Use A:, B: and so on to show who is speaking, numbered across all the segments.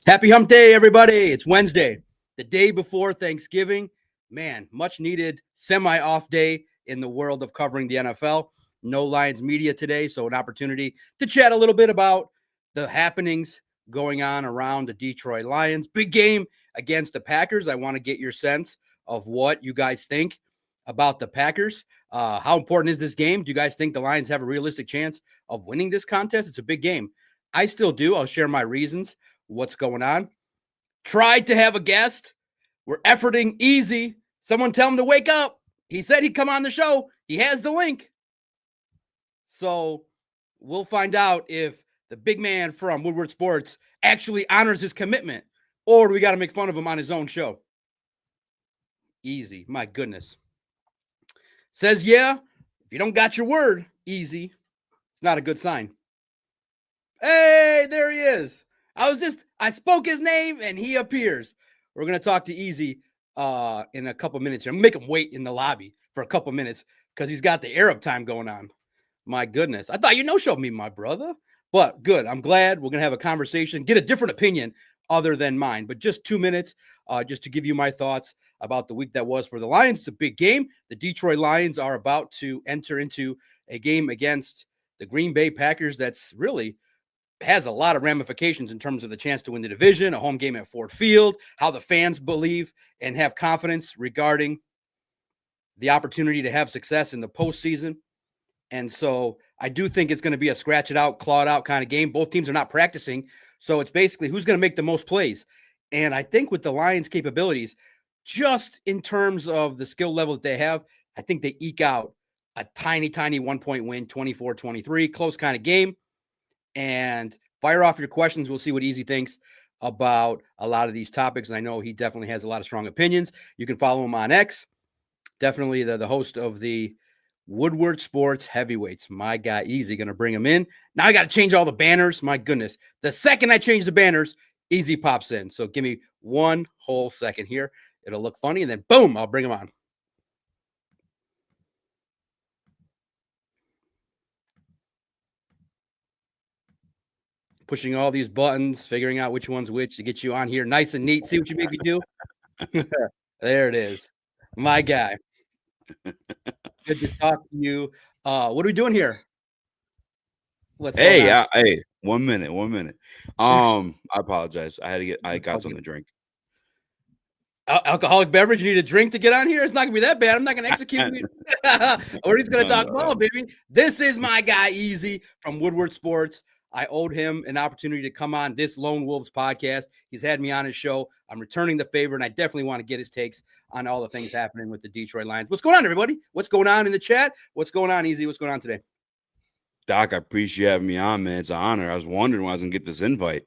A: Happy hump day, everybody. It's Wednesday, the day before Thanksgiving. Man, much needed semi-off day in the world of covering the NFL. No Lions media today, so an opportunity to chat a little bit about the happenings going on around the Detroit Lions. Big game against the Packers. I want to get your sense of what you guys think about the Packers. How important is this game? Do you guys think the Lions have a realistic chance of winning this contest? It's a big game. I still do. I'll share my reasons. What's going on? Tried to have a guest. We're efforting easy. Someone tell him to wake up. He said he'd come on the show. He has the link. So we'll find out if the big man from Woodward Sports actually honors his commitment, or do we got to make fun of him on his own show? Easy. My goodness. Says, yeah, if you don't got your word, easy, it's not a good sign. Hey, there he is. I spoke his name and he appears. We're going to talk to Easy in a couple minutes here. I'm make him wait in the lobby for a couple minutes because he's got the Arab time going on. My goodness. I thought you no-showed me, my brother. But good. I'm glad we're going to have a conversation, get a different opinion other than mine. But just 2 minutes just to give you my thoughts about the week that was for the Lions. It's a big game. The Detroit Lions are about to enter into a game against the Green Bay Packers that's really has a lot of ramifications in terms of the chance to win the division, a home game at Ford Field, how the fans believe and have confidence regarding the opportunity to have success in the postseason. And so I do think it's going to be a scratch it out, claw it out kind of game. Both teams are not practicing. So it's basically who's going to make the most plays. And I think with the Lions' capabilities, just in terms of the skill level that they have, I think they eke out a tiny 1-point win, 24-23, close kind of game. And fire off your questions. We'll see what Easy thinks about a lot of these topics. And I know he definitely has a lot of strong opinions. You can follow him on X. Definitely the host of the Woodward Sports Heavyweights. My guy Easy, going to bring him in. Now I got to change all the banners. My goodness. The second I change the banners, Easy pops in. So give me one whole second here. It'll look funny. And then boom, I'll bring him on. Pushing all these buttons, figuring out which one's which to get you on here nice and neat. See what you make me do? There it is. My guy. Good to talk to you. What are we doing here?
B: Hey, 1 minute. I apologize. I got something to drink.
A: Alcoholic beverage. You need a drink to get on here? It's not gonna be that bad. I'm not gonna execute you. Or he's gonna talk ball, baby. This is my guy Easy from Woodward Sports. I owed him an opportunity to come on this Lone Wolves podcast. He's had me on his show. I'm returning the favor, and I definitely want to get his takes on all the things happening with the Detroit Lions. What's going on, everybody? What's going on in the chat? What's going on, Easy? What's going on today?
B: Doc, I appreciate you having me on, man. It's an honor. I was wondering when I was going to get this invite.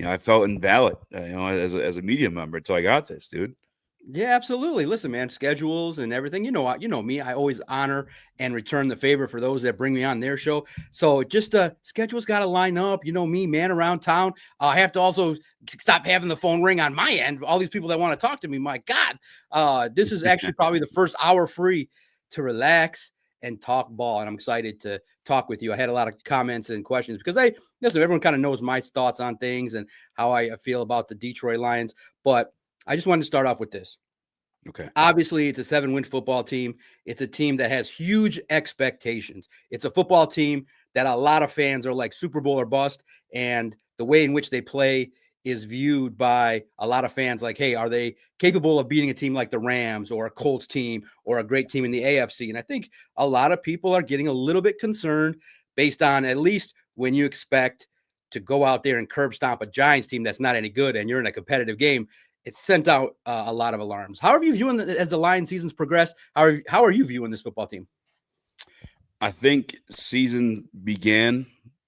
B: I felt invalid, as a media member until I got this, dude.
A: Yeah, absolutely. Listen, man, schedules and everything. You know me. I always honor and return the favor for those that bring me on their show. So just schedules got to line up. You know me, man, around town. I have to also stop having the phone ring on my end. All these people that want to talk to me. My God, this is actually probably the first hour free to relax and talk ball. And I'm excited to talk with you. I had a lot of comments and questions because everyone kind of knows my thoughts on things and how I feel about the Detroit Lions. But I just wanted to start off with this.
B: Okay.
A: Obviously, it's a 7-win football team. It's a team that has huge expectations. It's a football team that a lot of fans are like Super Bowl or bust. And the way in which they play is viewed by a lot of fans like, hey, are they capable of beating a team like the Rams or a Colts team or a great team in the AFC? And I think a lot of people are getting a little bit concerned based on at least when you expect to go out there and curb stomp a Giants team that's not any good and you're in a competitive game. It's sent out a lot of alarms. How are you viewing as the Lions season's progressed? How are you viewing this football team?
B: I think season began,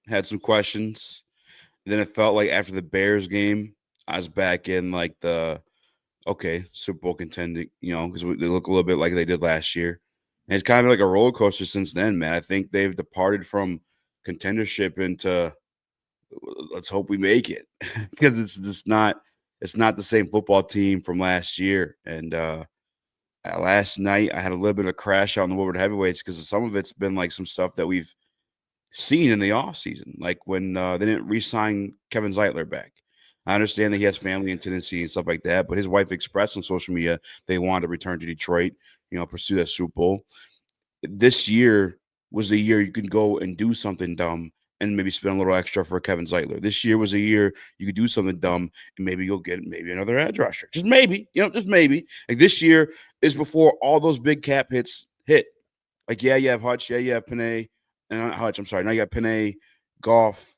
B: had some questions. Then it felt like after the Bears game, I was back in like Super Bowl contending, because they look a little bit like they did last year. And it's kind of like a roller coaster since then, man. I think they've departed from contendership into let's hope we make it because it's just not. It's not the same football team from last year. And last night, I had a little bit of a crash out on the Woodward Heavyweights because some of it's been like some stuff that we've seen in the offseason, like when they didn't re-sign Kevin Zeitler back. I understand that he has family in Tennessee and stuff like that, but his wife expressed on social media they wanted to return to Detroit, pursue that Super Bowl. This year was the year you could go and do something dumb and maybe spend a little extra for Kevin Zeitler. This year was a year you could do something dumb and maybe you'll get maybe another edge rusher. Just maybe, just maybe. Like this year is before all those big cap hits hit. Like, yeah, you have Hutch, yeah, you have Panay, and Hutch, I'm sorry. Now you got Panay, Goff,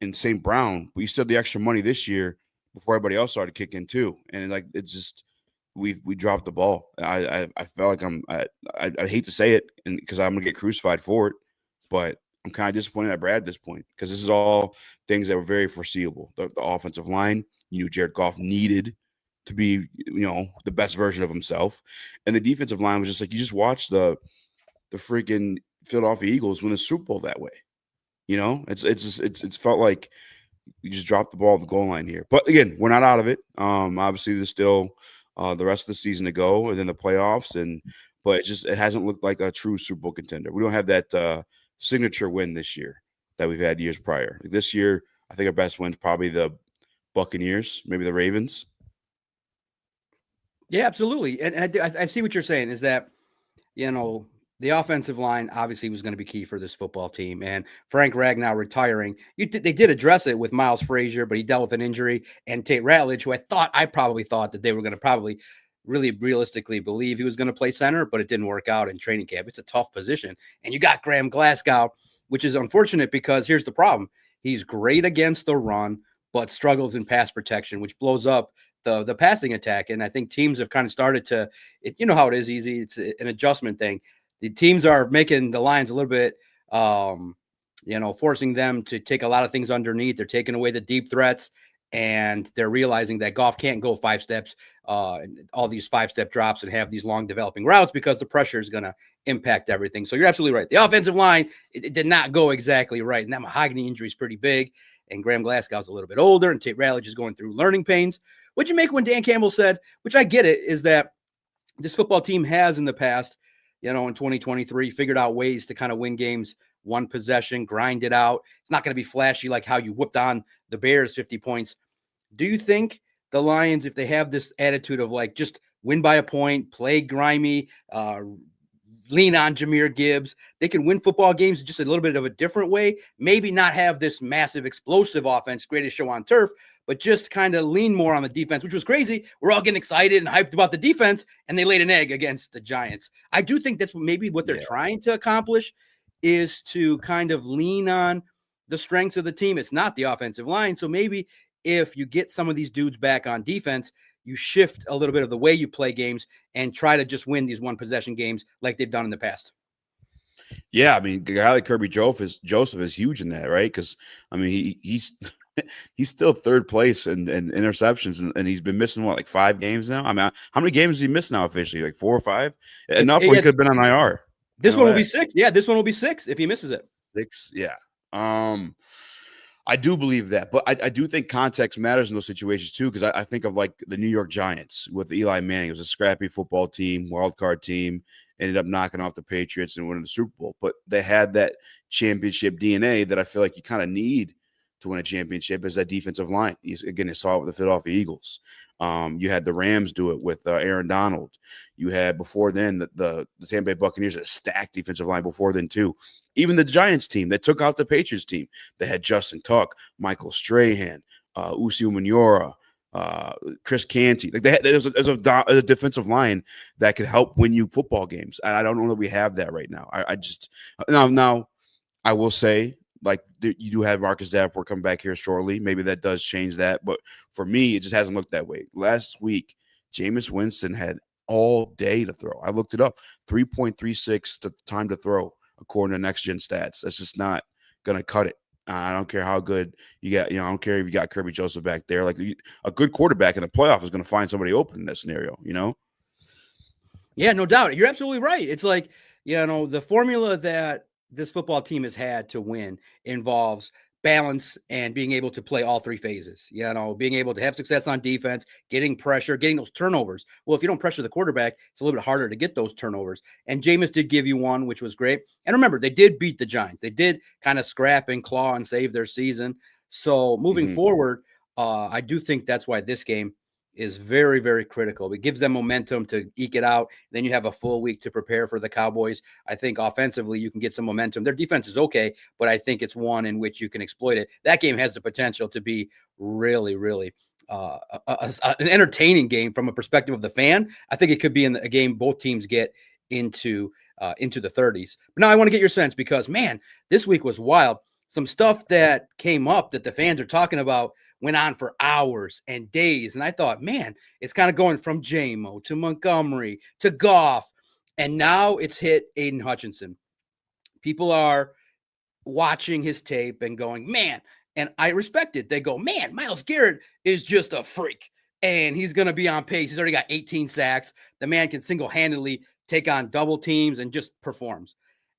B: and St. Brown, but you still have the extra money this year before everybody else started kicking too. And like it's just we dropped the ball. I felt like I hate to say it, and because I'm gonna get crucified for it, but I'm kind of disappointed at Brad at this point because this is all things that were very foreseeable. The offensive line, Jared Goff needed to be, the best version of himself, and the defensive line was just like you just watch the freaking Philadelphia Eagles win the Super Bowl that way. It's felt like you just dropped the ball at the goal line here. But again, we're not out of it. Obviously, there's still the rest of the season to go, and then the playoffs. But it hasn't looked like a true Super Bowl contender. We don't have that signature win this year that we've had years prior. Like this year, I think our best win's probably the Buccaneers, maybe the Ravens.
A: Yeah, absolutely. And I see what you're saying is that, the offensive line obviously was going to be key for this football team. And Frank Ragnow retiring, they did address it with Miles Frazier, but he dealt with an injury. And Tate Ratledge, who I probably thought that they were going to probably really realistically believe he was going to play center, but it didn't work out in training camp. It's a tough position. And you got Graham Glasgow, which is unfortunate because here's the problem. He's great against the run, but struggles in pass protection, which blows up the passing attack. And I think teams have kind of started to, you know how it is, easy. It's an adjustment thing. The teams are making the Lions a little bit, forcing them to take a lot of things underneath. They're taking away the deep threats, and they're realizing that Goff can't go 5 steps, all these 5-step drops and have these long developing routes because the pressure is going to impact everything. So you're absolutely right. The offensive line, it did not go exactly right. And that Mahogany injury is pretty big. And Graham Glasgow's a little bit older, and Tate Ratledge is going through learning pains. What'd you make when Dan Campbell said, which I get it, is that this football team has in the past, in 2023, figured out ways to kind of win games, one possession, grind it out. It's not going to be flashy like how you whooped on the Bears 50 points. Do you think the Lions, if they have this attitude of like just win by a point, play grimy, lean on Jahmyr Gibbs, they can win football games just a little bit of a different way? Maybe not have this massive explosive offense, greatest show on turf, but just kind of lean more on the defense, which was crazy. We're all getting excited and hyped about the defense, and they laid an egg against the Giants. I do think that's maybe what they're trying to accomplish is to kind of lean on the strengths of the team. It's not the offensive line. So maybe if you get some of these dudes back on defense, you shift a little bit of the way you play games and try to just win these one possession games like they've done in the past.
B: Yeah, I mean, a guy like Kirby Joseph is huge in that, right? Because I mean, he's still third place in interceptions, and he's been missing like 5 games now. I mean, how many games has he missed now officially? Like 4 or 5? Enough where he could have been on IR.
A: This one will be 6. Yeah, this one will be 6 if he misses it.
B: 6, yeah. I do believe that, but I do think context matters in those situations too, because I think of like the New York Giants with Eli Manning. It was a scrappy football team, wild card team, ended up knocking off the Patriots and winning the Super Bowl. But they had that championship DNA that I feel like you kind of need to win a championship is that defensive line. You saw it with the Philadelphia Eagles. You had the Rams do it with Aaron Donald. You had before then the Tampa Bay Buccaneers, a stacked defensive line before then too. Even the Giants team that took out the Patriots team, they had Justin Tuck, Michael Strahan, Usi Umenyiora, Chris Canty. Like there's a defensive line that could help win you football games. And I don't know that we have that right now. I just now I will say, like, you do have Marcus Davenport come back here shortly. Maybe that does change that. But for me, it just hasn't looked that way. Last week, Jameis Winston had all day to throw. I looked it up. 3.36 time to throw, according to Next Gen Stats. That's just not going to cut it. I don't care how good you got. I don't care if you got Kirby Joseph back there. Like, a good quarterback in the playoff is going to find somebody open in that scenario, Yeah,
A: no doubt. You're absolutely right. It's like, the formula that this football team has had to win involves balance and being able to play all 3 phases, being able to have success on defense, getting pressure, getting those turnovers. Well, if you don't pressure the quarterback, it's a little bit harder to get those turnovers. And Jameis did give you one, which was great. And remember, they did beat the Giants. They did kind of scrap and claw and save their season. So moving forward, I do think that's why this game is very, very critical. It gives them momentum to eke it out. Then you have a full week to prepare for the Cowboys. I think offensively you can get some momentum. Their defense is okay, but I think it's one in which you can exploit it. That game has the potential to be really, really an entertaining game from a perspective of the fan. I think it could be in a game both teams get into the 30s. But now I want to get your sense because, man, this week was wild. Some stuff that came up that the fans are talking about went on for hours and days. And I thought, man, it's kind of going from JMO to Montgomery to Goff. And now it's hit Aidan Hutchinson. People are watching his tape and going, man, and I respect it. They go, man, Myles Garrett is just a freak. And he's going to be on pace. He's already got 18 sacks. The man can single-handedly take on double teams and just performs.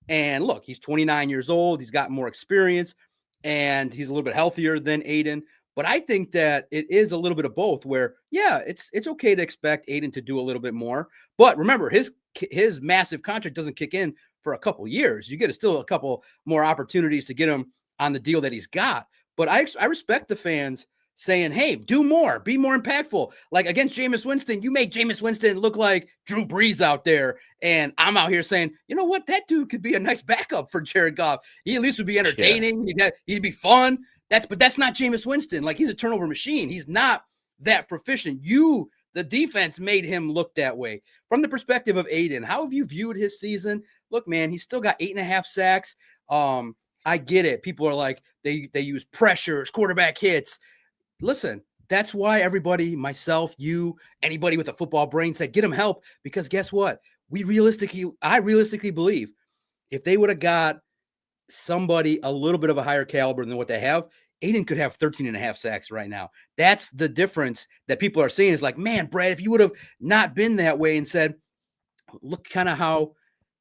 A: And look, he's 29 years old. He's got more experience, and he's a little bit healthier than Aidan. But I think that it is a little bit of both where, yeah, it's okay to expect Aidan to do a little bit more. But remember, his massive contract doesn't kick in for a couple years. You get still a couple more opportunities to get him on the deal that he's got. But I respect the fans saying, hey, do more, be more impactful. Like against Jameis Winston, you make Jameis Winston look like Drew Brees out there. And I'm out here saying, you know what? That dude could be a nice backup for Jared Goff. He at least would be entertaining. Yeah. He'd be fun. But that's not Jameis Winston. Like, he's a turnover machine. He's not that proficient. The defense made him look that way. From the perspective of Aidan, how have you viewed his season? Look, man, he's still got 8.5 sacks. I get it. People are like, they use pressures, quarterback hits. Listen, that's why everybody, myself, you, anybody with a football brain said, get him help. Because guess what? I realistically believe if they would have got somebody a little bit of a higher caliber than what they have, Aidan could have 13.5 sacks right now. That's the difference that people are seeing is like, man, Brad, if you would have not been that way and said, look kind of how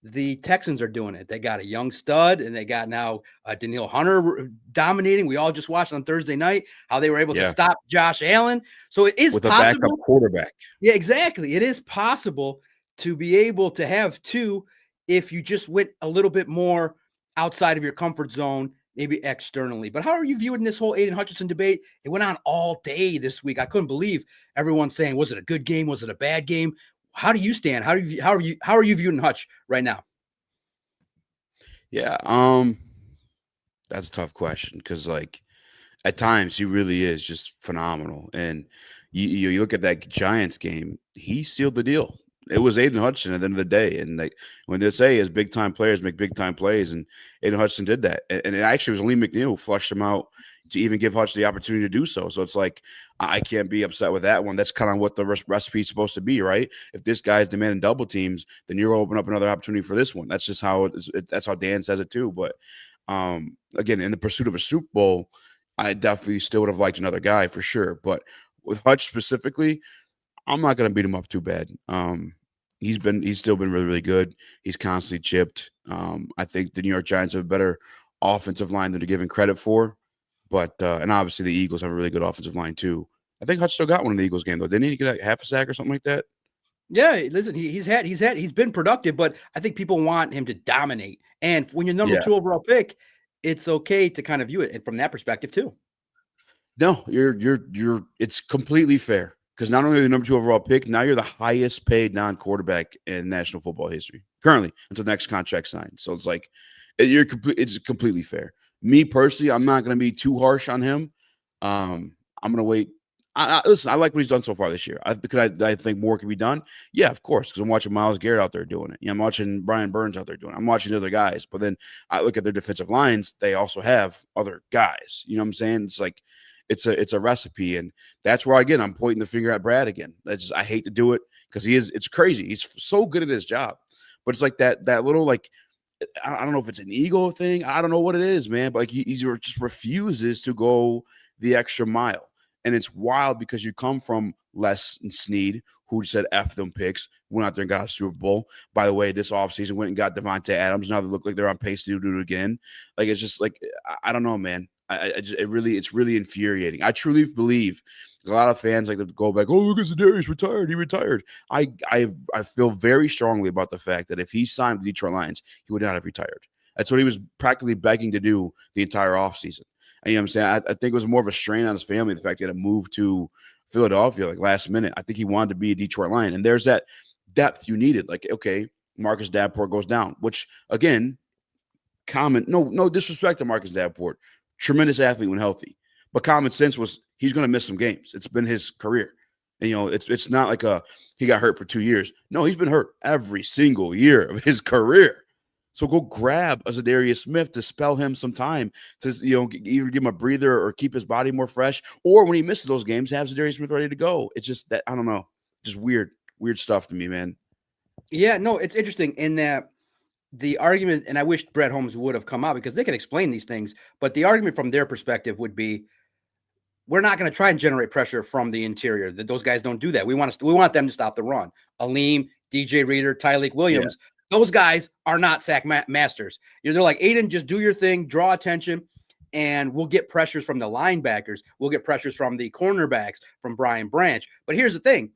A: the Texans are doing it. They got a young stud, and they got now Daniil Hunter dominating. We all just watched on Thursday night how they were able to stop Josh Allen. So it is
B: with
A: possible.
B: A backup quarterback.
A: Yeah, exactly. It is possible to be able to have two if you just went a little bit more outside of your comfort zone, maybe externally. But how are you viewing this whole Aidan Hutchinson debate? It went on all day this week. I couldn't believe everyone saying, was it a good game? Was it a bad game? How do you stand? How are you viewing Hutch right now?
B: Yeah, that's a tough question because, like, at times he really is just phenomenal. And you look at that Giants game, he sealed the deal. It was Aidan Hutchinson at the end of the day. And like when they say is big time players make big time plays, and Aidan Hutchinson did that. And it actually was Lee McNeil who flushed him out to even give Hutch the opportunity to do so. So it's like, I can't be upset with that one. That's kind of what the recipe is supposed to be, right? If this guy's demanding double teams, then you're opening up another opportunity for this one. That's just how that's how Dan says it too. But again, in the pursuit of a Super Bowl, I definitely still would have liked another guy for sure. But with Hutch specifically, I'm not going to beat him up too bad. He's still been really, really good. He's constantly chipped. I think the New York Giants have a better offensive line than they're given credit for. But and obviously the Eagles have a really good offensive line too. I think Hutch still got one in the Eagles game though. Didn't he get like half a sack or something like that?
A: Yeah, listen, he's been productive, but I think people want him to dominate. And when you're number 2 overall pick, it's okay to kind of view it from that perspective too.
B: No, you're it's completely fair. Because not only are you the number 2 overall pick, now you're the highest paid non-quarterback in national football history currently until the next contract signed. So it's like it's completely fair. Me personally, I'm not going to be too harsh on him. I'm going to wait. Listen, I like what he's done so far this year. I think more can be done. Yeah, of course, because I'm watching Myles Garrett out there doing it. I'm watching Brian Burns out there doing it. I'm watching the other guys. But then I look at their defensive lines. They also have other guys. You know what I'm saying? It's like it's a recipe, and that's where I'm pointing the finger at Brad again. I hate to do it because it's crazy. He's so good at his job, but it's like that little like. I don't know if it's an ego thing. I don't know what it is, man. But like he just refuses to go the extra mile. And it's wild because you come from Les and Snead, who said F them picks, went out there and got a Super Bowl. By the way, this offseason went and got Devontae Adams. Now they look like they're on pace to do it again. Like, it's just like, I don't know, man. It's really infuriating. I truly believe a lot of fans like to go back, oh, look at Za'Darius retired. He retired. I feel very strongly about the fact that if he signed with the Detroit Lions, he would not have retired. That's what he was practically begging to do the entire offseason. And, you know what I'm saying? I think it was more of a strain on his family, the fact he had to move to Philadelphia like last minute. I think he wanted to be a Detroit Lion. And there's that depth you needed. Like, okay, Marcus Davenport goes down, which, again, no disrespect to Marcus Davenport, tremendous athlete when healthy. But common sense was he's going to miss some games. It's been his career. And, you know, it's not like he got hurt for 2 years. No, he's been hurt every single year of his career. So go grab a Zadarius Smith to spell him some time to, you know, either give him a breather or keep his body more fresh. Or when he misses those games, have Zadarius Smith ready to go. It's just that, I don't know, just weird stuff to me, man.
A: Yeah, no, it's interesting in that the argument, and I wish Brad Holmes would have come out because they can explain these things, but the argument from their perspective would be, we're not going to try and generate pressure from the interior. That those guys don't do that. We want them to stop the run. Aleem, DJ Reader, Tyleek Williams, those guys are not sack masters. You know, they're like, Aidan, just do your thing, draw attention, and we'll get pressures from the linebackers. We'll get pressures from the cornerbacks, from Brian Branch. But here's the thing.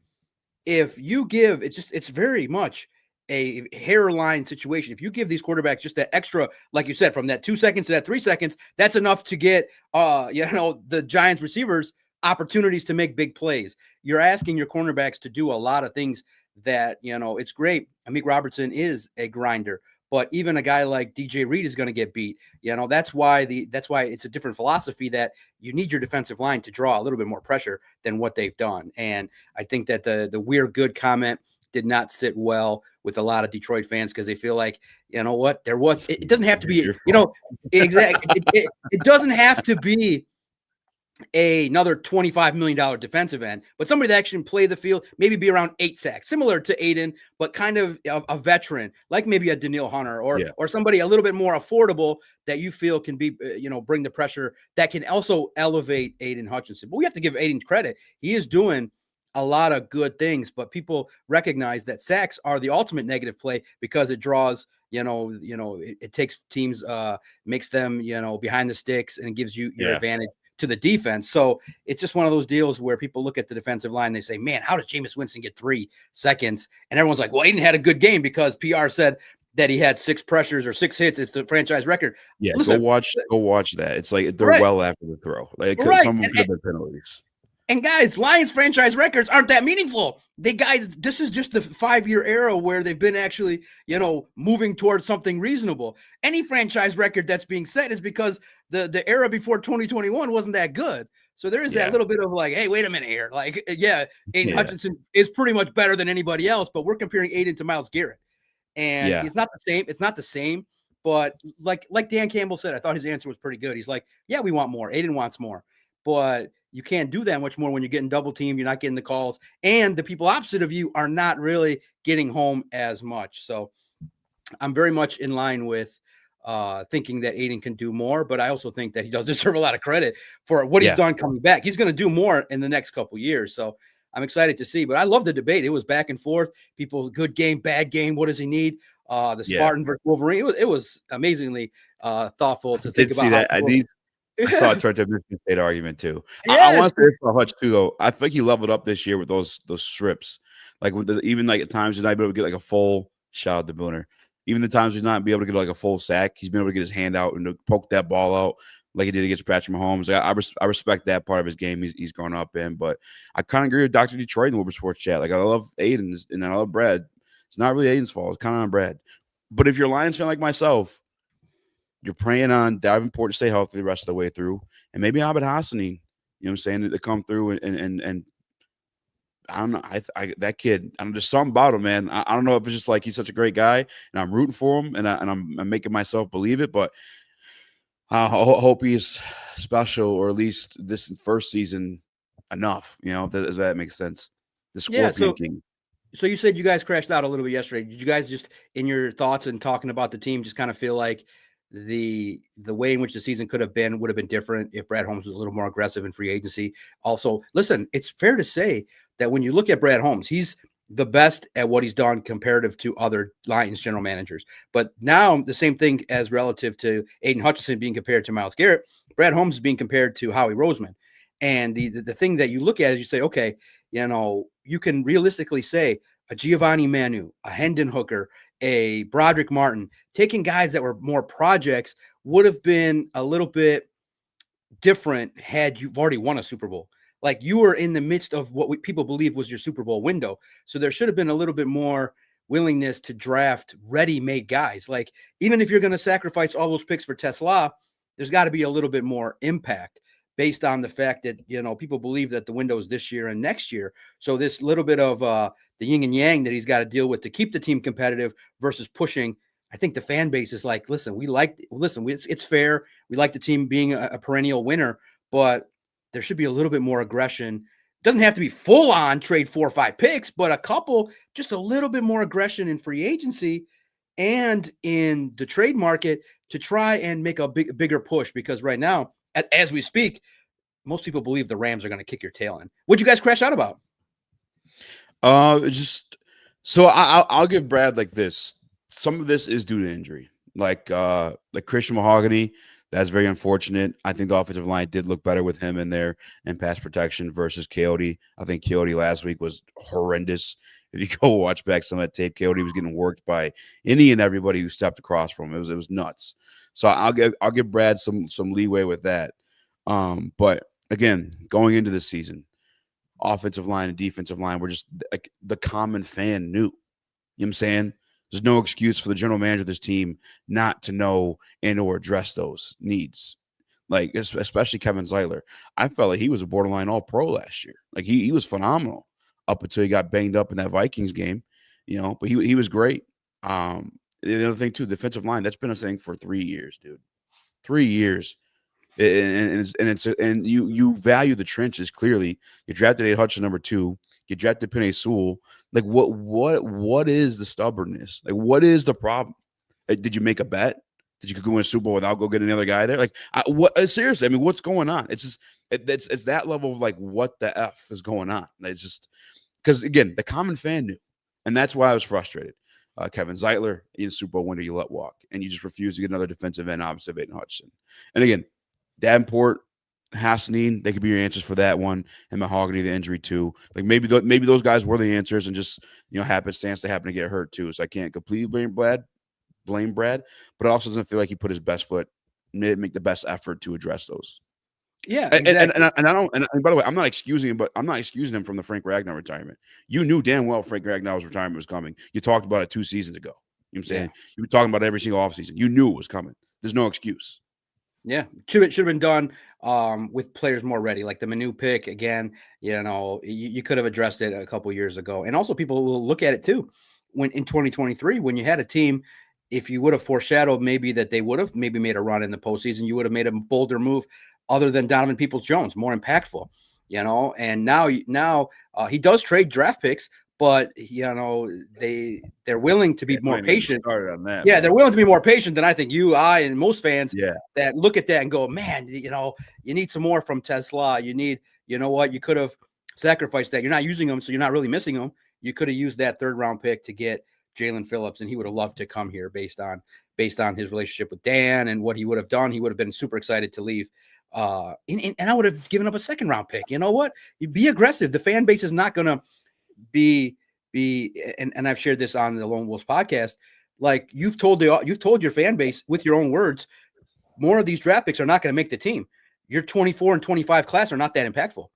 A: If you give, it's very much a hairline situation. If you give these quarterbacks just that extra, like you said, from that 2 seconds to that 3 seconds, that's enough to get, the Giants receivers opportunities to make big plays. You're asking your cornerbacks to do a lot of things that, you know, it's great. Amik Robertson is a grinder, but even a guy like DJ Reed is going to get beat. You know, that's why it's a different philosophy that you need your defensive line to draw a little bit more pressure than what they've done. And I think that the "we're good" comment did not sit well with a lot of Detroit fans because they feel like, you know what, it doesn't have to be, you know, exactly. It doesn't have to be another $25 million defensive end, but somebody that actually play the field, maybe be around 8 sacks, similar to Aidan, but kind of a veteran, like maybe a Daniil Hunter or somebody a little bit more affordable that you feel can be, bring the pressure that can also elevate Aidan Hutchinson. But we have to give Aidan credit. He is doing a lot of good things, but people recognize that sacks are the ultimate negative play because it draws, it takes teams, makes them, behind the sticks, and it gives you your advantage to the defense. So it's just one of those deals where people look at the defensive line, they say, man, how did Jameis Winston get 3 seconds? And everyone's like, well, Aidan had a good game because PR said that he had 6 pressures or 6 hits. It's the franchise record.
B: Yeah, listen, go watch that. It's like they're well after the throw. Like some of them could have been penalties.
A: And guys, Lions franchise records aren't that meaningful. This is just the 5-year era where they've been actually, moving towards something reasonable. Any franchise record that's being set is because the era before 2021 wasn't that good. So there is that little bit of like, hey, wait a minute here. Like, Aidan Hutchinson is pretty much better than anybody else, but we're comparing Aidan to Myles Garrett. And it's not the same. It's not the same. But like Dan Campbell said, I thought his answer was pretty good. He's like, yeah, we want more. Aidan wants more. But you can't do that much more when you're getting double teamed. You're not getting the calls. And the people opposite of you are not really getting home as much. So I'm very much in line with thinking that Aidan can do more. But I also think that he does deserve a lot of credit for what he's done coming back. He's going to do more in the next couple of years. So I'm excited to see. But I love the debate. It was back and forth. People, good game, bad game. What does he need? The Spartan versus Wolverine. It was amazingly thoughtful to think about.
B: I saw a Michigan State argument too. I want to say for Hutch too, though. I think he leveled up this year with those strips. Like even like at times he's not able to get like a full shout out to Booner. Even the times he's not be able to get like a full sack, he's been able to get his hand out and to poke that ball out like he did against Patrick Mahomes. I respect that part of his game he's grown up in. But I kind of agree with Dr. Detroit in the Woodward Sports chat. Like I love Aidan and I love Brad. It's not really Aidan's fault. It's kind of on Brad. But if you're a Lions fan like myself, you're praying on Davenport to stay healthy the rest of the way through, and maybe Abed Hassani, you know what I'm saying, to come through and I don't know, that kid, there's something about him, man. I don't know if it's just like he's such a great guy, and I'm rooting for him, and I'm making myself believe it, but I hope he's special, or at least this first season enough, does that make sense? The Scorpion King.
A: So you said you guys crashed out a little bit yesterday. Did you guys just, in your thoughts and talking about the team, just kind of feel like the way in which the season would have been different if Brad Holmes was a little more aggressive in free agency? Also, listen, it's fair to say that when you look at Brad Holmes, he's the best at what he's done comparative to other Lions general managers. But now the same thing as relative to Aidan Hutchinson being compared to Myles Garrett, Brad Holmes is being compared to Howie Roseman. And the thing that you look at is you say, okay, you can realistically say a Giovanni Manu, a Hendon Hooker, a Broderick Martin, taking guys that were more projects would have been a little bit different had you've already won a Super Bowl. Like you were in the midst of what people believe was your Super Bowl window. So there should have been a little bit more willingness to draft ready-made guys. Like even if you're going to sacrifice all those picks for Tesla, there's got to be a little bit more impact based on the fact that, people believe that the window is this year and next year. So this little bit of the yin and yang that he's got to deal with to keep the team competitive versus pushing. I think the fan base is like, listen, it's fair. We like the team being a perennial winner, but there should be a little bit more aggression. Doesn't have to be full on trade 4 or 5 picks, but a couple, just a little bit more aggression in free agency and in the trade market to try and make a bigger push. Because right now, as we speak, most people believe the Rams are going to kick your tail in. What'd you guys crash out about?
B: I'll give Brad like this. Some of this is due to injury, like Christian Mahogany. That's very unfortunate. I think the offensive line did look better with him in there and pass protection versus Coyote. I think Coyote last week was horrendous. If you go watch back some of that tape, Coyote was getting worked by any and everybody who stepped across from him. It was nuts. So I'll give Brad some leeway with that. But again, going into the season, offensive line and defensive line were just like the common fan knew. You know what I'm saying? There's no excuse for the general manager of this team not to know and or address those needs. Like, especially Kevin Zeitler. I felt like he was a borderline all-pro last year. Like, he was phenomenal up until he got banged up in that Vikings game, but he was great. The other thing, too, defensive line, that's been a thing for 3 years, dude. 3 years. And you value the trenches clearly. You drafted Aidan Hutchinson number 2. You drafted Penei Sewell. Like what is the stubbornness? Like what is the problem? Did you make a bet? Did you go win a Super Bowl without go get another guy there? Like seriously? I mean, what's going on? It's just it's that level of like what the F is going on. It's just because again the common fan knew, and that's why I was frustrated. Kevin Zeitler in Super Bowl winner you let walk, and you just refuse to get another defensive end opposite of Aidan Hutchinson. And again, Davenport, Hassanine, they could be your answers for that one, and Mahogany, the injury too. Like maybe those guys were the answers, and just happenstance they happen to get hurt too. So I can't completely blame Brad, but it also doesn't feel like he put his best foot, make the best effort to address those.
A: Yeah, exactly.
B: And by the way, I'm not excusing him, but I'm not excusing him from the Frank Ragnow retirement. You knew damn well Frank Ragnow's retirement was coming. You talked about it 2 seasons ago. You know what I'm saying? Yeah. You were talking about it every single offseason. You knew it was coming. There's no excuse.
A: Yeah, should have been done with players more ready, like the Manu pick. Again, you could have addressed it a couple years ago. And also people will look at it too. When in 2023, when you had a team, if you would have foreshadowed maybe that they would have maybe made a run in the postseason, you would have made a bolder move other than Donovan Peoples-Jones, more impactful, and now he does trade draft picks, but they're willing to be more patient. Yeah, they're willing to be more patient than I think I, and most fans that look at that and go, man, you need some more from Tesla. You need, you could have sacrificed that. You're not using them, so you're not really missing them. You could have used that 3rd round pick to get Jalen Phillips, and he would have loved to come here based on his relationship with Dan and what he would have done. He would have been super excited to leave. And I would have given up a 2nd round pick. You know what? You be aggressive. The fan base is not going to be and I've shared this on the Lone Wolves podcast. Like you've told your fan base with your own words, more of these draft picks are not going to make the team. Your 24 and 25 class are not that impactful.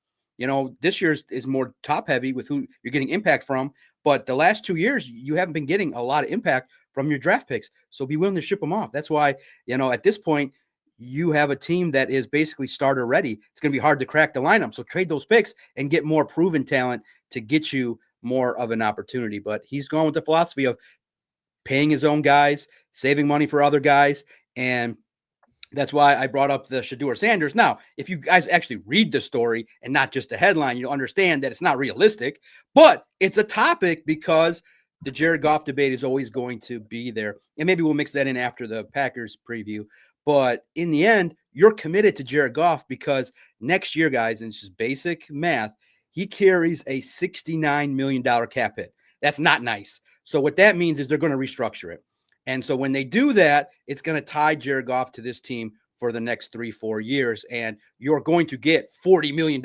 A: This year's is more top heavy with who you're getting impact from, but the last 2 years you haven't been getting a lot of impact from your draft picks. So be willing to ship them off. That's why, at this point you have a team that is basically starter ready. It's going to be hard to crack the lineup. So trade those picks and get more proven talent to get you more of an opportunity. But he's gone with the philosophy of paying his own guys, saving money for other guys. And that's why I brought up the Shedeur Sanders. Now, if you guys actually read the story and not just the headline, you'll understand that it's not realistic, but it's a topic because the Jared Goff debate is always going to be there. And maybe we'll mix that in after the Packers preview. But in the end, you're committed to Jared Goff because next year, guys, and it's just basic math, he carries a $69 million cap hit. That's not nice. So what that means is they're going to restructure it. And so when they do that, it's going to tie Jared Goff to this team for the next 3-4 years. And you're going to get $40 million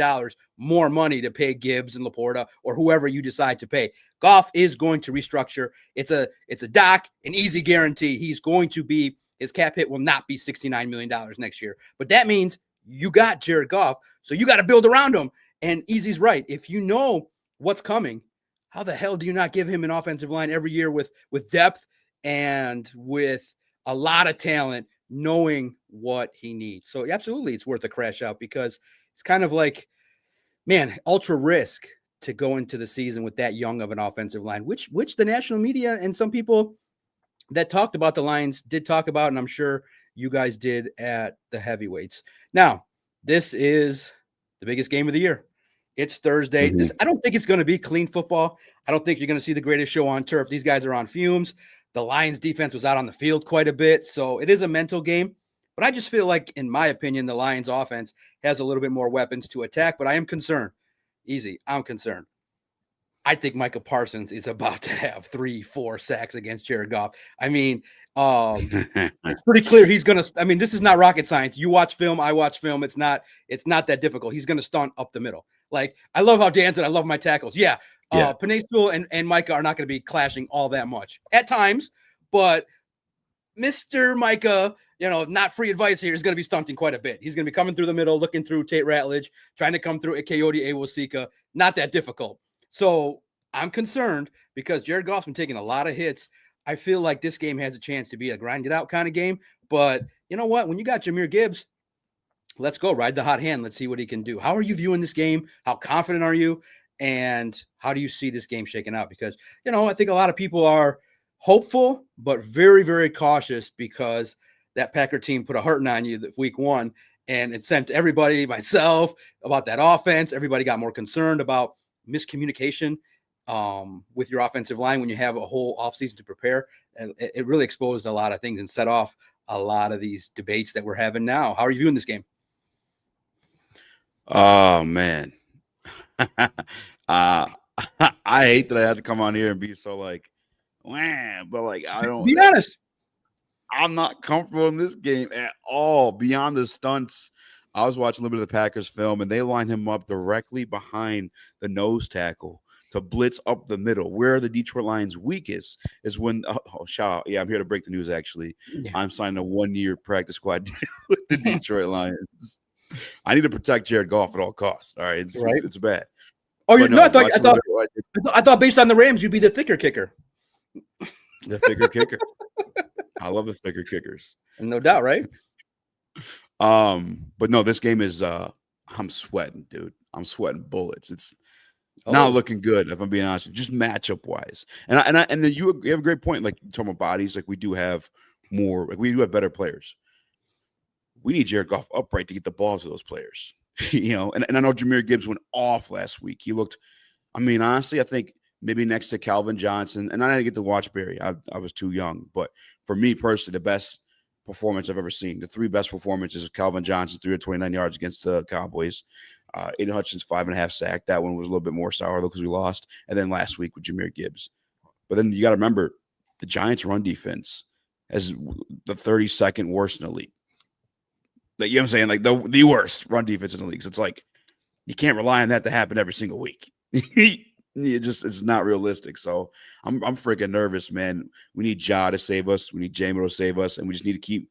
A: more money to pay Gibbs and Laporta or whoever you decide to pay. Goff is going to restructure. It's a doc, an easy guarantee. His cap hit will not be $69 million next year. But that means you got Jared Goff, so you got to build around him. And Easy's right. If you know what's coming, how the hell do you not give him an offensive line every year with depth and with a lot of talent, knowing what he needs? So absolutely, it's worth a crash out, because it's kind of like, man, ultra risk to go into the season with that young of an offensive line, which the national media and some people that talked about the Lions did talk about, and I'm sure you guys did at the heavyweights. Now, this is the biggest game of the year. It's Thursday.
B: Mhm.
A: I don't think it's going to be clean football. I don't think you're going to see the greatest show on turf. These guys are on fumes. The Lions defense was out on the field quite a bit, so it is a mental game. But I just feel like, in my opinion, the Lions offense has a little bit more weapons to attack, but I am concerned. Easy, I'm concerned. I think Micah Parsons is about to have 3-4 sacks against Jared Goff. I mean, it's pretty clear he's going to – I mean, this is not rocket science. You watch film, I watch film. It's not that difficult. He's going to stunt up the middle. Like, I love how Dan said, I love my tackles. Yeah. Penei Sewell and Micah are not going to be clashing all that much at times, but Mr. Micah, not free advice here, is going to be stunting quite a bit. He's going to be coming through the middle, looking through Tate Ratledge, trying to come through Coyote Awosika. Not that difficult. So I'm concerned because Jared Goff's been taking a lot of hits. I feel like this game has a chance to be a grind it out kind of game. But you know what? When you got Jahmyr Gibbs, let's go. Ride the hot hand. Let's see what he can do. How are you viewing this game? How confident are you? And how do you see this game shaking out? Because, I think a lot of people are hopeful, but very, very cautious, because that Packer team put a hurting on you week one, and it sent everybody, myself, about that offense. Everybody got more concerned about miscommunication with your offensive line when you have a whole offseason to prepare. And it really exposed a lot of things and set off a lot of these debates that we're having now. How are you viewing this game?
B: Oh, man. I hate that I had to come on here and be so like, wah, but like, I don't
A: be honest.
B: I'm not comfortable in this game at all. Beyond the stunts, I was watching a little bit of the Packers film, and they line him up directly behind the nose tackle to blitz up the middle. Where the Detroit Lions weakest is when shout out. Yeah, I'm here to break the news, actually. Yeah. I'm signing a 1-year practice squad deal with the Detroit Lions. I need to protect Jared Goff at all costs. All right. It's bad.
A: Oh, I thought based on the Rams, you'd be the thicker kicker.
B: The thicker kicker. I love the thicker kickers.
A: No doubt, right?
B: But no, this game is I'm sweating, dude. I'm sweating bullets. It's not looking good, if I'm being honest, just matchup wise. And then you have a great point. Like, talking about bodies, like we do have more, like we do have better players. We need Jared Goff upright to get the balls to those players. And I know Jahmyr Gibbs went off last week. He looked, I mean, honestly, I think maybe next to Calvin Johnson, and I didn't get to watch Barry. I was too young. But for me personally, the best performance I've ever seen, the 3 best performances of Calvin Johnson, 329 yards against the Cowboys. Aidan Hutchinson, 5.5 sack. That one was a little bit more sour, though, because we lost. And then last week with Jahmyr Gibbs. But then you got to remember, the Giants' run defense is the 32nd worst in the league. Like, you know what I'm saying? Like, the worst run defense in the league. So it's like, you can't rely on that to happen every single week. It's not realistic. So I'm freaking nervous, man. We need Ja to save us. We need Jamo to save us. And we just need to keep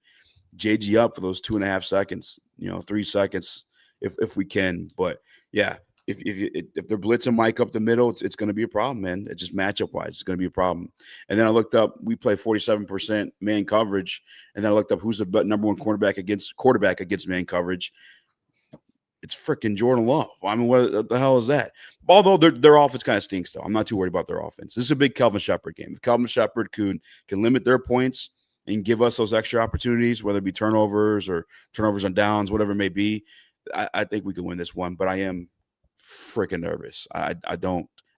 B: JG up for those 2.5 seconds, 3 seconds if we can. But yeah, if they're blitzing Mike up the middle, it's going to be a problem, man. It's just matchup wise, it's going to be a problem. And then I looked up, we play 47% man coverage. And then I looked up who's the number 1 quarterback against man coverage. It's freaking Jordan Love. I mean, what the hell is that? Although their offense kind of stinks, though. I'm not too worried about their offense. This is a big Kelvin Shepard game. If Kelvin Shepard can limit their points and give us those extra opportunities, whether it be turnovers or turnovers on downs, whatever it may be, I think we can win this one. But I am freaking nervous. I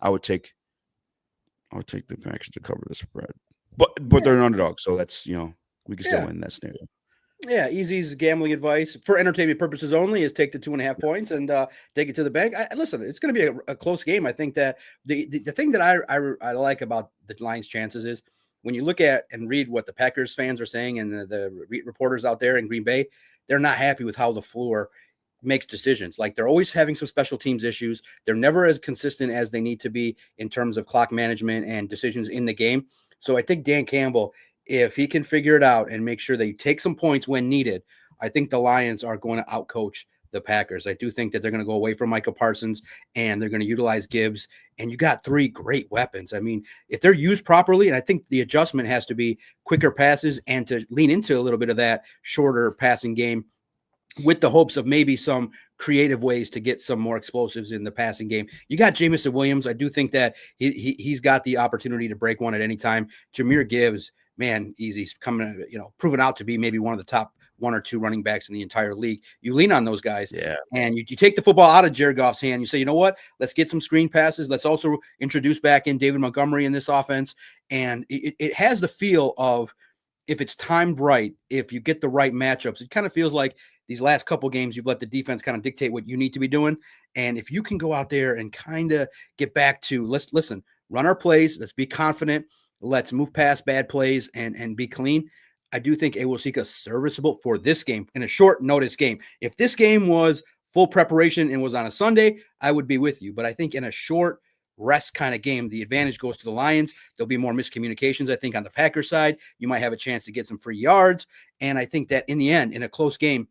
B: would take the Packers to cover the spread. But they're an underdog, so that's we can still win that scenario.
A: Yeah, Easy's gambling advice for entertainment purposes only is take the 2.5 points and take it to the bank. Listen, it's going to be a close game. I think that the thing that I like about the Lions' chances is when you look at and read what the Packers fans are saying and the reporters out there in Green Bay, they're not happy with how LaFleur makes decisions. Like, they're always having some special teams issues. They're never as consistent as they need to be in terms of clock management and decisions in the game. So I think Dan Campbell, if he can figure it out and make sure that you take some points when needed, I think the Lions are going to outcoach the Packers. I do think that they're going to go away from Michael Parsons and they're going to utilize Gibbs. And you got 3 great weapons. I mean, if they're used properly, and I think the adjustment has to be quicker passes and to lean into a little bit of that shorter passing game with the hopes of maybe some creative ways to get some more explosives in the passing game. You got Jamison Williams. I do think that he's got the opportunity to break one at any time. Jahmyr Gibbs, man, he's coming, proven out to be maybe one of the top 1 or 2 running backs in the entire league. You lean on those guys, and you take the football out of Jared Goff's hand. You say, you know what? Let's get some screen passes. Let's also introduce back in David Montgomery in this offense. And it has the feel of, if it's timed right, if you get the right matchups, it kind of feels like these last couple games, you've let the defense kind of dictate what you need to be doing. And if you can go out there and kind of get back to, let's run our plays, let's be confident, let's move past bad plays and be clean. I do think it will seek us serviceable for this game in a short notice game. If this game was full preparation and was on a Sunday, I would be with you. But I think in a short rest kind of game, the advantage goes to the Lions. There'll be more miscommunications. I think on the Packers side, you might have a chance to get some free yards. And I think that in the end, in a close game,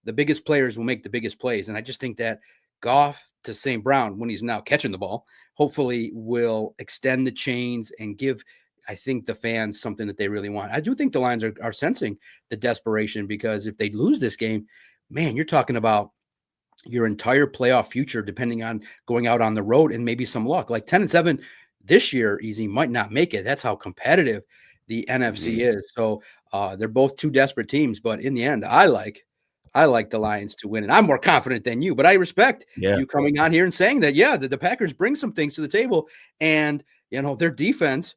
A: the biggest players will make the biggest plays. And I just think that Goff to St. Brown, when he's now catching the ball, hopefully will extend the chains and give, I think, the fans something that they really want. I do think the Lions are sensing the desperation, because if they lose this game, man, you're talking about your entire playoff future, depending on going out on the road and maybe some luck. Like 10-7 this year, Easy might not make it. That's how competitive the NFC is. So they're both 2 desperate teams, but in the end, I like the Lions to win, and I'm more confident than you, but I respect you coming on here and saying that, the Packers bring some things to the table, and, their defense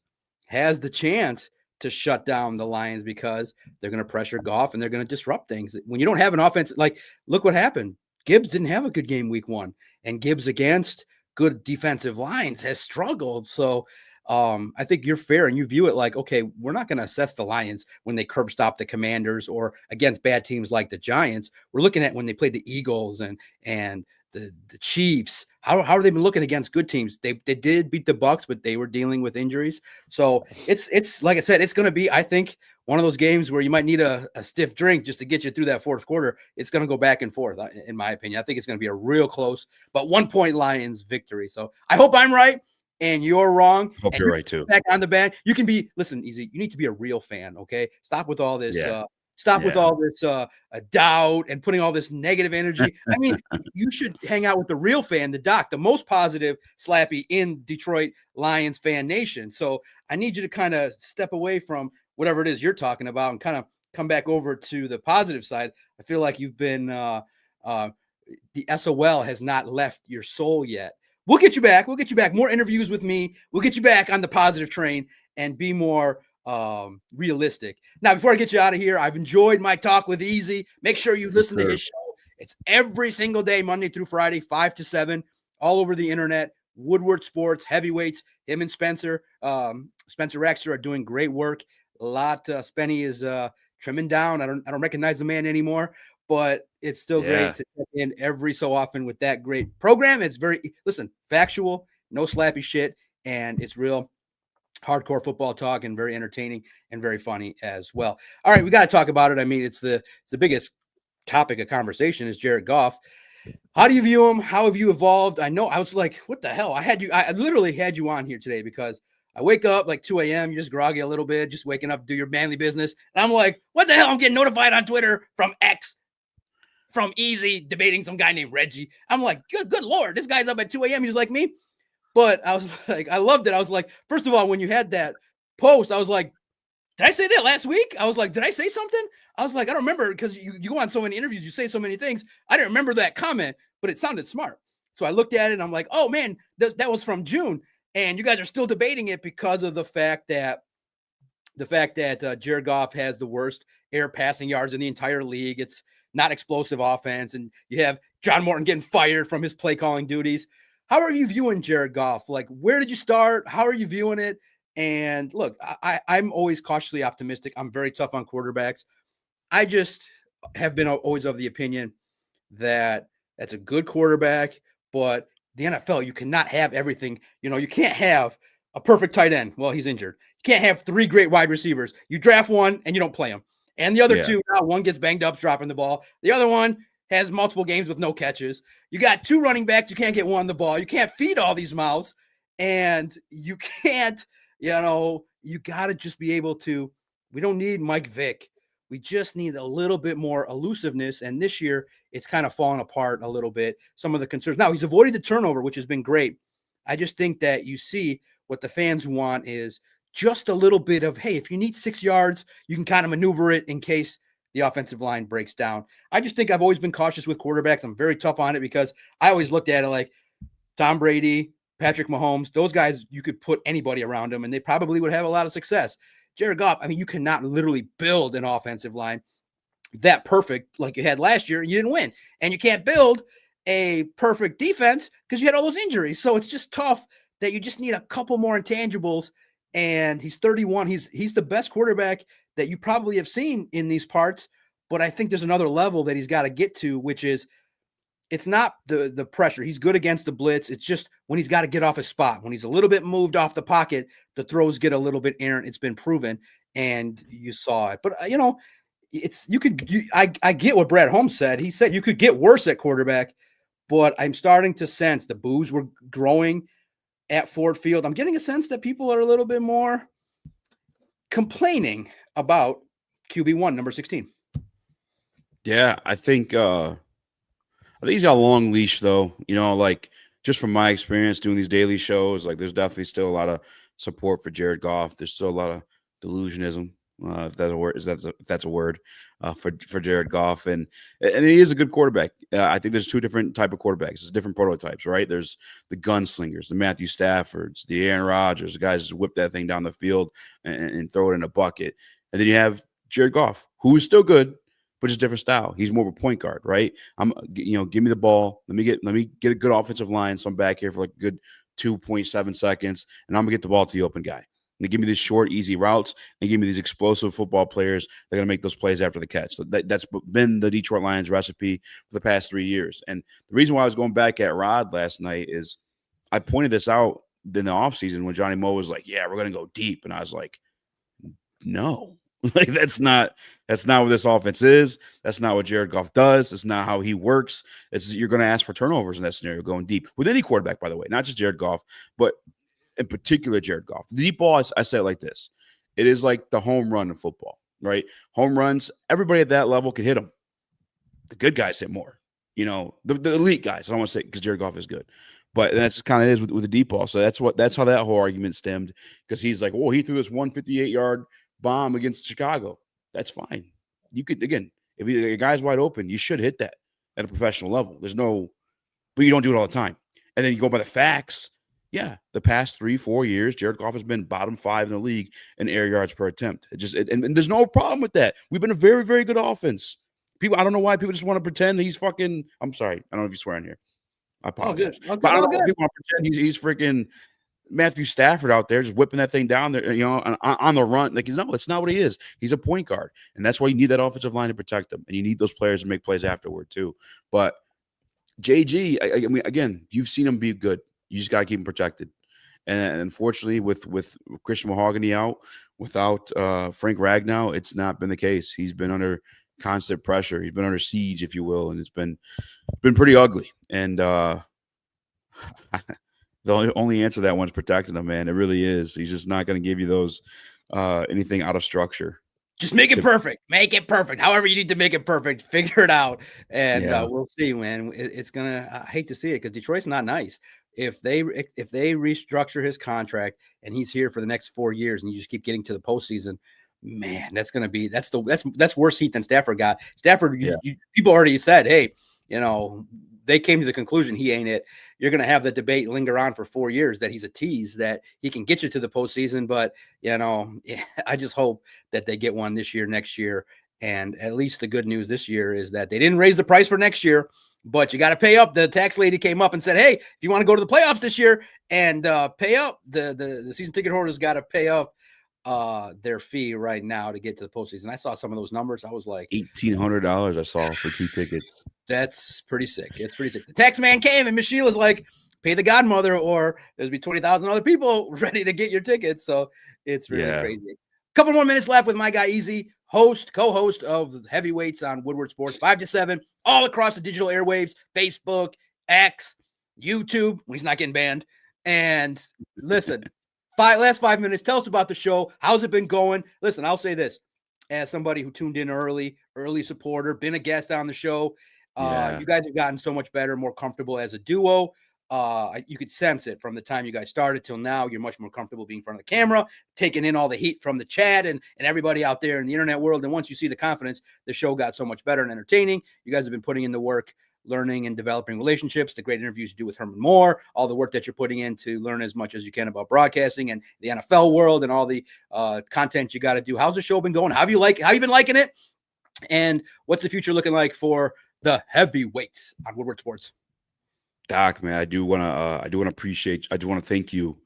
A: has the chance to shut down the Lions because they're going to pressure Goff and they're going to disrupt things. When you don't have an offense, like, look what happened. Gibbs didn't have a good game week 1, and Gibbs against good defensive lines has struggled. So I think you're fair and you view it like, okay, we're not going to assess the Lions when they curb stop the Commanders or against bad teams like the Giants. We're looking at when they played the Eagles and the Chiefs. How have they been looking against good teams? They did beat the Bucks, but they were dealing with injuries. So it's like I said, it's going to be, I think, one of those games where you might need a stiff drink just to get you through that fourth quarter. It's going to go back and forth, in my opinion. I think it's going to be a real close, but 1-point Lions victory. So I hope I'm right and you're wrong.
B: I hope you're right too.
A: Back on the band. You can be, listen, Easy, you need to be a real fan, okay? Stop with all this with all this doubt and putting all this negative energy. I mean, you should hang out with the real fan, the Doc, the most positive Slappy in Detroit Lions fan nation. So I need you to kind of step away from whatever it is you're talking about and kind of come back over to the positive side. I feel like you've been the SOL has not left your soul yet. We'll get you back. We'll get you back. More interviews with me. We'll get you back on the positive train and be more realistic. Now, before I get you out of here, I've enjoyed my talk with Easy. Make sure you listen to his show. It's every single day, Monday through Friday, 5 to 7, all over the internet. Woodward Sports, heavyweights. Him and Spencer Extra are doing great work. A lot. Spenny is trimming down. I don't recognize the man anymore, but it's still great to check in every so often with that great program. It's very, factual, no slappy shit, and it's real hardcore football talk and very entertaining and very funny as well. All right, we got to talk about it. I mean, it's the biggest topic of conversation is Jared Goff. How do you view him? How have you evolved? I know I was like, what the hell? I literally had you on here today because I wake up like 2 a.m. You're just groggy a little bit, just waking up to do your manly business. And I'm like, what the hell? I'm getting notified on Twitter from X, from Easy, debating some guy named Reggie. I'm like, good Lord, this guy's up at 2 a.m. He's like me. But I was like, I loved it. I was like, first of all, when you had that post, I was like, did I say that last week? I was like, did I say something? I was like, I don't remember, because you go on so many interviews, you say so many things. I didn't remember that comment, but it sounded smart. So I looked at it and I'm like, oh man, that was from June. And you guys are still debating it because of the fact that Jared Goff has the worst air passing yards in the entire league. It's not explosive offense. And you have John Morton getting fired from his play calling duties. How are you viewing Jared Goff? Like, where did you start? How are you viewing it? And look, I'm always cautiously optimistic. I'm very tough on quarterbacks. I just have been always of the opinion that that's a good quarterback, but the NFL, you cannot have everything. You can't have a perfect tight end. Well, he's injured. You can't have 3 great wide receivers. You draft one and you don't play him. And the other two, now one gets banged up dropping the ball. The other one has multiple games with no catches. You got 2 running backs. You can't get one the ball. You can't feed all these mouths. And you can't, you got to just be able to, we don't need Mike Vick. We just need a little bit more elusiveness. And this year, it's kind of fallen apart a little bit. Some of the concerns. Now, he's avoided the turnover, which has been great. I just think that you see what the fans want is just a little bit of, hey, if you need 6 yards, you can kind of maneuver it in case the offensive line breaks down. I just think I've always been cautious with quarterbacks. I'm very tough on it because I always looked at it like Tom Brady, Patrick Mahomes, those guys, you could put anybody around them and they probably would have a lot of success. Jared Goff, I mean, you cannot literally build an offensive line that perfect like you had last year and you didn't win. And you can't build a perfect defense because you had all those injuries. So it's just tough that you just need a couple more intangibles. And he's 31. He's the best quarterback that you probably have seen in these parts. But I think there's another level that he's got to get to, which is it's not the pressure. He's good against the blitz. It's just when he's got to get off his spot. When he's a little bit moved off the pocket, the throws get a little bit errant. It's been proven, and you saw it. But, I get what Brad Holmes said. He said you could get worse at quarterback, but I'm starting to sense the boos were growing at Ford Field. I'm getting a sense that people are a little bit more complaining about QB1, number 16.
B: Yeah, I think he's got a long leash, though. Like just from my experience doing these daily shows, like there's definitely still a lot of support for Jared Goff. There's still a lot of delusionism, if that's a word, if that's a word, for Jared Goff, and he is a good quarterback. I think there's 2 different type of quarterbacks. There's different prototypes, right? There's the gunslingers, the Matthew Staffords, the Aaron Rodgers, the guys that whip that thing down the field and throw it in a bucket, and then you have Jared Goff, who is still good, but it's a different style. He's more of a point guard, right? Give me the ball. Let me get a good offensive line. So I'm back here for like a good 2.7 seconds, and I'm gonna get the ball to the open guy. And give me these short, easy routes, and give me these explosive football players that are gonna make those plays after the catch. So that's been the Detroit Lions recipe for the past 3 years. And the reason why I was going back at Rod last night is I pointed this out in the offseason when Johnny Moe was like, "Yeah, we're gonna go deep," and I was like, "No." Like that's not what this offense is. That's not what Jared Goff does. It's not how he works. You're going to ask for turnovers in that scenario going deep with any quarterback, by the way, not just Jared Goff, but in particular Jared Goff. The deep ball, I say it like this: it is like the home run in football, right? Home runs, everybody at that level can hit them. The good guys hit more. The elite guys. I don't want to say because Jared Goff is good, but that's kind of is with the deep ball. So that's how that whole argument stemmed, because he's like, "Oh, he threw this 158-yard." bomb against Chicago. That's fine. You could, again, if a guy's wide open, you should hit that at a professional level. But you don't do it all the time. And then you go by the facts. Yeah, the past 3-4 years, Jared Goff has been bottom 5 in the league in air yards per attempt. And there's no problem with that. We've been a very, very good offense. I don't know why people just want to pretend he's fucking. I'm sorry. I don't know if you swear in here. I apologize.
A: But
B: I don't know if people want to pretend he's freaking Matthew Stafford out there just whipping that thing down there, on the run. Like, no, it's not what he is. He's a point guard, and that's why you need that offensive line to protect them, and you need those players to make plays afterward too. But JG, I mean, again, you've seen him be good. You just got to keep him protected. And unfortunately, with Christian Mahogany out, without Frank Ragnow, it's not been the case. He's been under constant pressure. He's been under siege, if you will, and it's been pretty ugly. And the only answer to that one's protecting him, man. It really is. He's just not going to give you those anything out of structure.
A: Just make it perfect. Make it perfect. However you need to make it perfect, figure it out. And we'll see, man. It's going to – I hate to see it because Detroit's not nice. If they restructure his contract and he's here for the next 4 years and you just keep getting to the postseason, man, that's going to be – that's worse heat than Stafford got. Stafford, people already said, hey, they came to the conclusion he ain't it. You're going to have the debate linger on for 4 years that he's a tease, that he can get you to the postseason. But, I just hope that they get one this year, next year. And at least the good news this year is that they didn't raise the price for next year, but you got to pay up. The tax lady came up and said, hey, if you want to go to the playoffs this year and pay up, the season ticket holders got to pay up their fee right now to get to the postseason. I saw some of those numbers. I was like
B: $1,800 I saw for 2 tickets.
A: That's pretty sick. It's pretty sick. The tax man came and Miss Sheila's like, pay the godmother or there's be 20,000 other people ready to get your tickets. So it's really crazy. A couple more minutes left with my guy Easy. co-host of the Heavyweights on Woodward Sports, 5 to 7, all across the digital airwaves, Facebook, X, YouTube, when he's not getting banned. And listen, last 5 minutes, tell us about the show. How's it been going? Listen, I'll say this. As somebody who tuned in early supporter, been a guest on the show, you guys have gotten so much better, more comfortable as a duo. You could sense it from the time you guys started till now. You're much more comfortable being in front of the camera, taking in all the heat from the chat and everybody out there in the internet world. And once you see the confidence, the show got so much better and entertaining. You guys have been putting in the work, learning and developing relationships, the great interviews you do with Herman Moore, all the work that you're putting in to learn as much as you can about broadcasting and the NFL world and all the content you got to do. How's the show been going? How you been liking it? And what's the future looking like for the Heavyweights on Woodward Sports?
B: Doc, man, I do want to thank you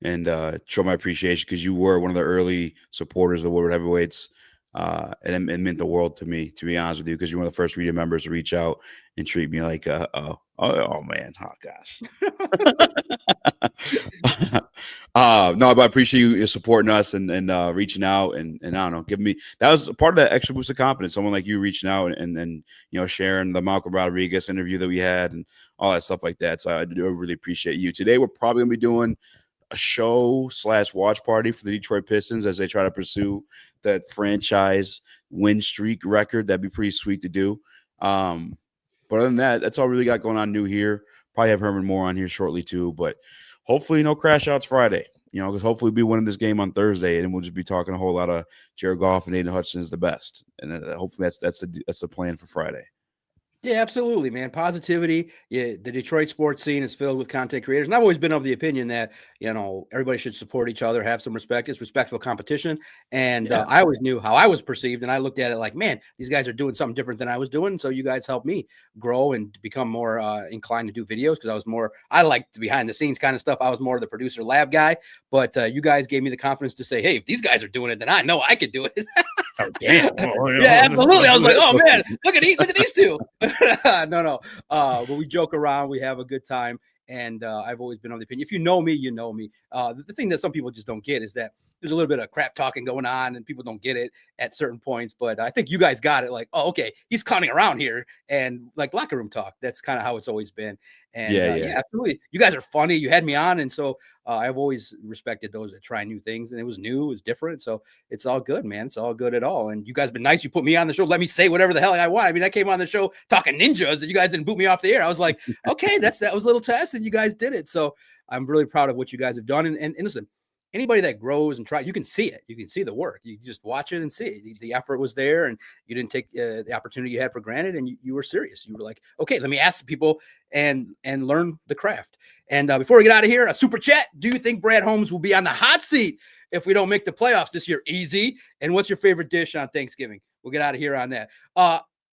B: and show my appreciation because you were one of the early supporters of the Woodward Heavyweights. And it meant the world to me, to be honest with you, because you're one of the first media members to reach out and treat me like, oh man, oh gosh. No, but I appreciate you supporting us and reaching out and I don't know, giving me, that was part of that extra boost of confidence. Someone like you reaching out and sharing the Malcolm Rodriguez interview that we had and all that stuff like that. So I do really appreciate you. Today, we're probably gonna be doing a show/watch party for the Detroit Pistons as they try to pursue that franchise win streak record. That'd be pretty sweet to do. But other than that, that's all we really got going on new here. Probably have Herman Moore on here shortly too, but hopefully no crash outs Friday, because hopefully we'll be winning this game on Thursday and we'll just be talking a whole lot of Jared Goff and Aidan Hutchinson is the best. And hopefully that's the plan for Friday.
A: Yeah, absolutely, man. Positivity. Yeah, the Detroit sports scene is filled with content creators. And I've always been of the opinion that, everybody should support each other, have some respect. It's respectful competition. And I always knew how I was perceived. And I looked at it like, man, these guys are doing something different than I was doing. So you guys helped me grow and become more inclined to do videos because I liked the behind the scenes kind of stuff. I was more of the producer lab guy. But you guys gave me the confidence to say, hey, if these guys are doing it, then I know I could do it.
B: Oh, damn.
A: Yeah, absolutely. I was like, oh man, look at these two. No. But we joke around, we have a good time, and I've always been of the opinion. If you know me, you know me. The thing that some people just don't get is that there's a little bit of crap talking going on, and people don't get it at certain points. But I think you guys got it. Like, oh, okay, he's clowning around here, and like locker room talk. That's kind of how it's always been. And yeah, absolutely. You guys are funny. You had me on, and so I've always respected those that try new things. And it was new, it was different, so it's all good, man. It's all good at all. And you guys have been nice. You put me on the show. Let me say whatever the hell I want. I mean, I came on the show talking ninjas, and you guys didn't boot me off the air. I was like, okay, that was a little test, and you guys did it. So I'm really proud of what you guys have done. And listen, anybody that grows and try, you can see it. You can see the work. You just watch it and see it. The effort was there, and you didn't take the opportunity you had for granted, and you were serious. You were like, okay, let me ask people and learn the craft. And before we get out of here, a super chat. Do you think Brad Holmes will be on the hot seat if we don't make the playoffs this year? Easy. And what's your favorite dish on Thanksgiving? We'll get out of here on that.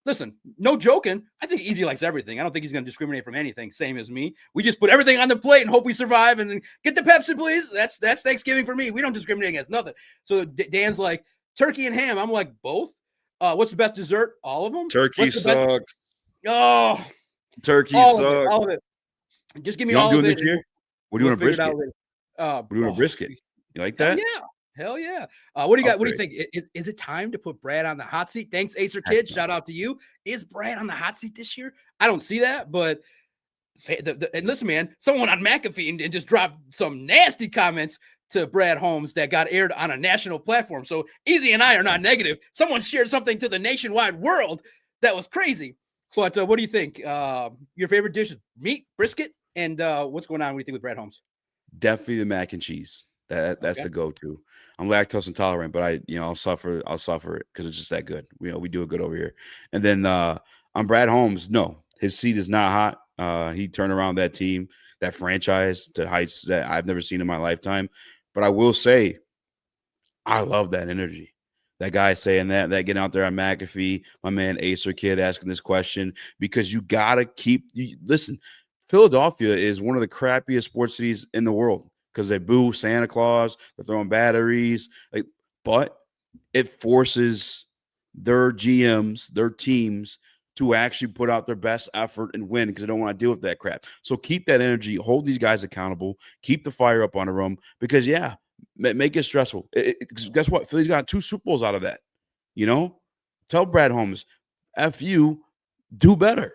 A: Listen, no joking. I think Easy likes everything. I don't think he's going to discriminate from anything. Same as me. We just put everything on the plate and hope we survive. And then get the Pepsi, please. That's Thanksgiving for me. We don't discriminate against nothing. So Dan's like turkey and ham. I'm like both. What's the best dessert? All of them.
B: Turkey sucks.
A: Oh,
B: turkey
A: all
B: sucks.
A: Of it, all of it. Just give me all of it.
B: This year? We're doing a brisket. We're doing a brisket. You like that?
A: Hell yeah. What do you got? What do you think? Is it time to put Brad on the hot seat? Thanks, Acer Kid. Shout out to you. Is Brad on the hot seat this year? I don't see that, but and listen, man, someone on McAfee and just dropped some nasty comments to Brad Holmes that got aired on a national platform. So Easy and I are not negative. Someone shared something to the nationwide world that was crazy. But what do you think? Your favorite dish is meat, brisket, and what's going on? What do you think with Brad Holmes? Definitely
B: the mac and cheese. That's the go-to. I'm lactose intolerant, but I'll suffer it because it's just that good. We do it good over here. And then on Brad Holmes, no, his seat is not hot. He turned around that team, that franchise to heights that I've never seen in my lifetime. But I will say, I love that energy. That guy saying that getting out there on McAfee, my man Acer Kid asking this question, because you gotta listen. Philadelphia is one of the crappiest sports cities in the world, because they boo Santa Claus, they're throwing batteries, but it forces their GMs, their teams to actually put out their best effort and win, because they don't want to deal with that crap. So keep that energy, hold these guys accountable, keep the fire up on the room, because make it stressful. Guess what? Philly's got 2 Super Bowls out of that. You know, tell Brad Holmes, F you, do better.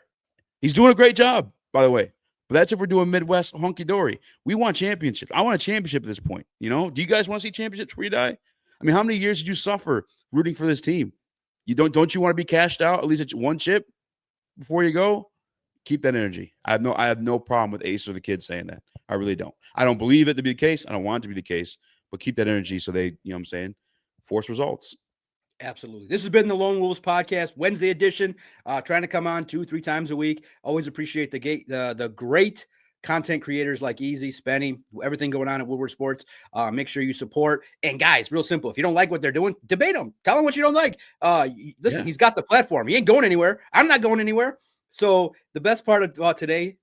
B: He's doing a great job, by the way. But that's if we're doing Midwest hunky dory. We want championships. I want a championship at this point. You know, do you guys want to see championships before you die? I mean, how many years did you suffer rooting for this team? You don't you want to be cashed out at least at one chip before you go? Keep that energy. I have no problem with Ace or the kids saying that. I really don't. I don't believe it to be the case. I don't want it to be the case. But keep that energy so they, you know what I'm saying, force results.
A: Absolutely. This has been the Lone Wolves Podcast, Wednesday edition. Trying to come on 2-3 times a week. Always appreciate the great content creators like Easy, Spenny, everything going on at Woodward Sports. Make sure you support. And guys, real simple. If you don't like what they're doing, debate them. Tell them what you don't like. Listen, He's got the platform. He ain't going anywhere. I'm not going anywhere. So the best part of today,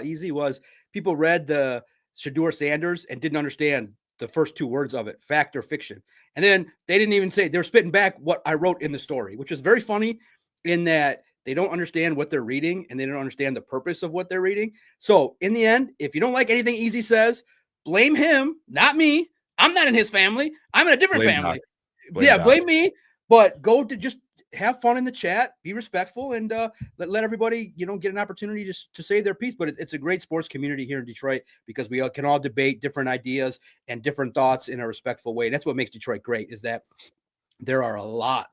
A: Easy, was people read the Shedeur Sanders and didn't understand the first two words of it, fact or fiction. And then they didn't even say, they're spitting back what I wrote in the story, which is very funny in that they don't understand what they're reading and they don't understand the purpose of what they're reading. So in the end, if you don't like anything Easy says, blame him, not me. I'm not in his family. I'm in a different family. Blame me, but go to just have fun in the chat, be respectful, and let everybody, get an opportunity just to say their piece. But it's a great sports community here in Detroit because we can all debate different ideas and different thoughts in a respectful way. That's what makes Detroit great, is that there are a lot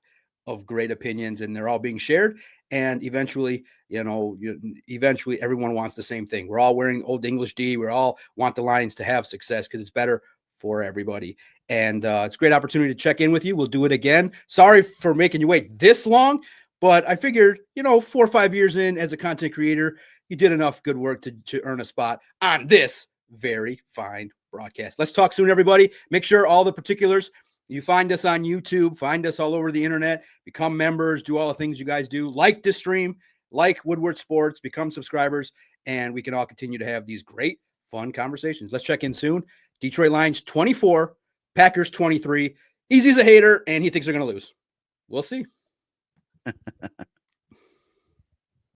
A: of great opinions and they're all being shared. And eventually, everyone wants the same thing. We're all wearing Old English D. We all want the Lions to have success because it's better for everybody. And it's a great opportunity to check in with you. We'll do it again. Sorry for making you wait this long, but I figured, 4 or 5 years in as a content creator, you did enough good work to earn a spot on this very fine broadcast. Let's talk soon, everybody. Make sure all the particulars, you find us on YouTube, find us all over the internet, become members, do all the things you guys do. Like this stream, like Woodward Sports, become subscribers, and we can all continue to have these great, fun conversations. Let's check in soon. Detroit Lions 24, Packers 23. Easy's a hater, and he thinks they're going to lose. We'll see.